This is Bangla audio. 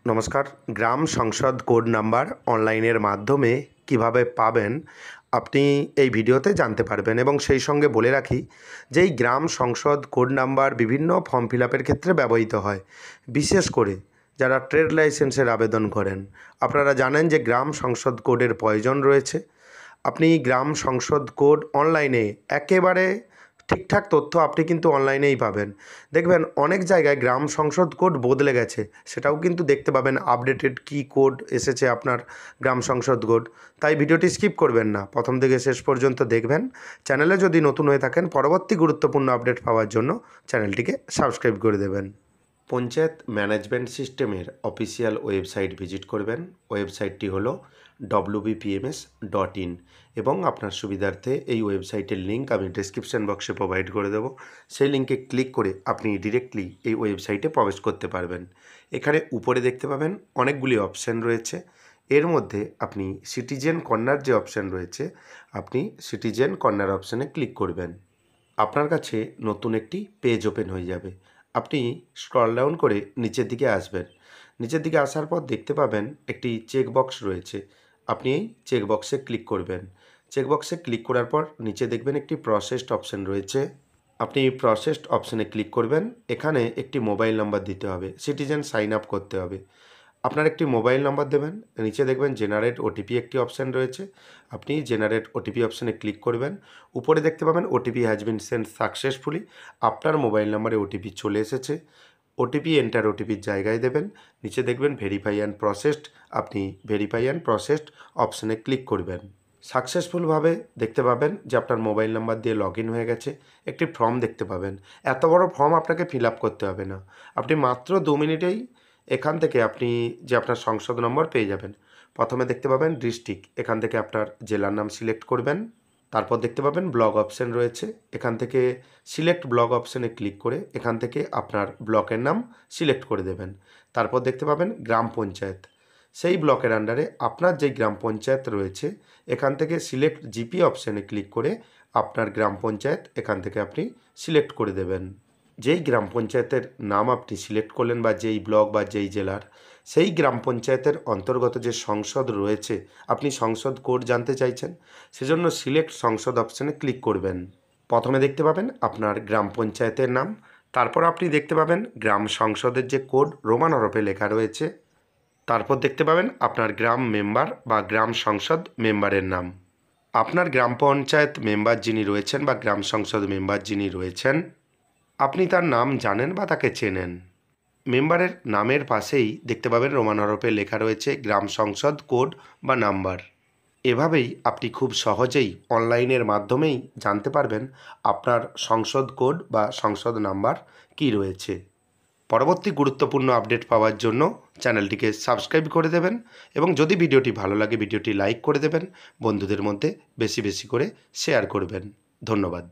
নমস্কার। গ্রাম সংসদ কোড নাম্বার অনলাইনের মাধ্যমে কিভাবে পাবেন আপনি এই ভিডিওতে জানতে পারবেন। এবং সেই সঙ্গে বলে রাখি যে এই গ্রাম সংসদ কোড নাম্বার বিভিন্ন ফর্ম ফিল আপের ক্ষেত্রে ব্যবহৃত হয়, বিশেষ করে যারা ট্রেড লাইসেন্সের আবেদন করেন। আপনারা জানেন যে গ্রাম সংসদ কোডের প্রয়োজন রয়েছে। আপনি গ্রাম সংসদ কোড অনলাইনে একেবারে ঠিকঠাক তথ্য আপনি কিন্তু অনলাইনেই পাবেন। দেখবেন অনেক জায়গায় গ্রাম সংসদ কোড বদলে গেছে, সেটাও কিন্তু দেখতে পাবেন আপডেটেড কী কোড এসেছে আপনার গ্রাম সংসদ কোড। তাই ভিডিওটি স্কিপ করবেন না, প্রথম থেকে শেষ পর্যন্ত দেখবেন। চ্যানেলে যদি নতুন হয়ে থাকেন, পরবর্তী গুরুত্বপূর্ণ আপডেট পাওয়ার জন্য চ্যানেলটিকে সাবস্ক্রাইব করে দেবেন। পঞ্চায়েত ম্যানেজমেন্ট সিস্টেমের অফিসিয়াল ওয়েবসাইট ভিজিট করবেন। ওয়েবসাইটটি হলো wbpms.in এবং আপনার সুবিধার্থে এই ওয়েবসাইটের লিঙ্ক আমি ডেসক্রিপশন বক্সে প্রোভাইড করে দেবো। সেই লিঙ্কে ক্লিক করে আপনি ডিরেক্টলি এই ওয়েবসাইটে প্রবেশ করতে পারবেন। এখানে উপরে দেখতে পাবেন অনেকগুলি অপশান রয়েছে। এর মধ্যে আপনি সিটিজেন কর্নার যে অপশান রয়েছে, আপনি সিটিজেন কর্নার অপশানে ক্লিক করবেন। আপনার কাছে নতুন একটি পেজ ওপেন হয়ে যাবে। আপনি স্ক্রল ডাউন করে নিচের দিকে আসবেন। নিচের দিকে আসার পর দেখতে পাবেন একটি চেকবক্স রয়েছে। আপনি এই চেকবক্সে ক্লিক করবেন। চেকবক্সে ক্লিক করার পর নিচে দেখবেন একটি প্রসেসড অপশান রয়েছে। আপনি এই প্রসেসড অপশানে ক্লিক করবেন। এখানে একটি মোবাইল নাম্বার দিতে হবে, সিটিজেন সাইন আপ করতে হবে। আপনার একটি মোবাইল নাম্বার দেবেন। নিচে দেখবেন জেনারেট ওটিপি একটি অপশান রয়েছে। আপনি জেনারেট ওটিপি অপশানে ক্লিক করবেন। উপরে দেখতে পাবেন OTP has been send successfully. আপনার মোবাইল নাম্বারে ওটিপি চলে এসেছে। ওটিপি এন্টার ওটিপির জায়গায় দেবেন। নিচে দেখবেন ভেরিফাই অ্যান্ড প্রসেসড। আপনি ভেরিফাই অ্যান্ড প্রসেসড অপশানে ক্লিক করবেন। সাকসেসফুলভাবে দেখতে পাবেন যে আপনার মোবাইল নাম্বার দিয়ে লগ ইন হয়ে গেছে। একটি ফর্ম দেখতে পাবেন। এত বড় ফর্ম আপনাকে ফিল আপ করতে হবে না। আপনি মাত্র 2 মিনিটেই এখান থেকে আপনি যে আপনার সংসদ নম্বর পেয়ে যাবেন। প্রথমে দেখতে পাবেন ডিস্ট্রিক্ট, এখান থেকে আপনার জেলার নাম সিলেক্ট করবেন। তারপর দেখতে পাবেন ব্লক অপশান রয়েছে, এখান থেকে সিলেক্ট ব্লক অপশানে ক্লিক করে এখান থেকে আপনার ব্লকের নাম সিলেক্ট করে দেবেন। তারপর দেখতে পাবেন গ্রাম পঞ্চায়েত, সেই ব্লকের আন্ডারে আপনার যেই গ্রাম পঞ্চায়েত রয়েছে এখান থেকে সিলেক্ট জিপি অপশানে ক্লিক করে আপনার গ্রাম পঞ্চায়েত এখান থেকে আপনি সিলেক্ট করে দেবেন। যেই গ্রাম পঞ্চায়েতের নাম আপনি সিলেক্ট করলেন বা যেই ব্লক বা যেই জেলার, সেই গ্রাম পঞ্চায়েতের অন্তর্গত যে সংসদ রয়েছে, আপনি সংসদ কোড জানতে চাইছেন, সেজন্য সিলেক্ট সংসদ অপশানে ক্লিক করবেন। প্রথমে দেখতে পাবেন আপনার গ্রাম পঞ্চায়েতের নাম, তারপর আপনি দেখতে পাবেন গ্রাম সংসদের যে কোড রোমান হরফে লেখা রয়েছে, তারপর দেখতে পাবেন আপনার গ্রাম মেম্বার বা গ্রাম সংসদ মেম্বারের নাম। আপনার গ্রাম পঞ্চায়েত মেম্বার যিনি রয়েছেন বা গ্রাম সংসদ মেম্বার যিনি রয়েছেন, আপনি তার নাম জানেন বা তাকে চেনেন। মেম্বারের নামের পাশেই দেখতে পাবেন রোমান হরফে লেখা রয়েছে গ্রাম সংসদ কোড বা নাম্বার। এভাবেই আপনি খুব সহজেই অনলাইনের মাধ্যমেই জানতে পারবেন আপনার সংসদ কোড বা সংসদ নাম্বার কী রয়েছে। পরবর্তী গুরুত্বপূর্ণ আপডেট পাওয়ার জন্য চ্যানেলটিকে সাবস্ক্রাইব করে দেবেন এবং যদি ভিডিওটি ভালো লাগে ভিডিওটি লাইক করে দেবেন, বন্ধুদের মধ্যে বেশি বেশি করে শেয়ার করবেন। ধন্যবাদ।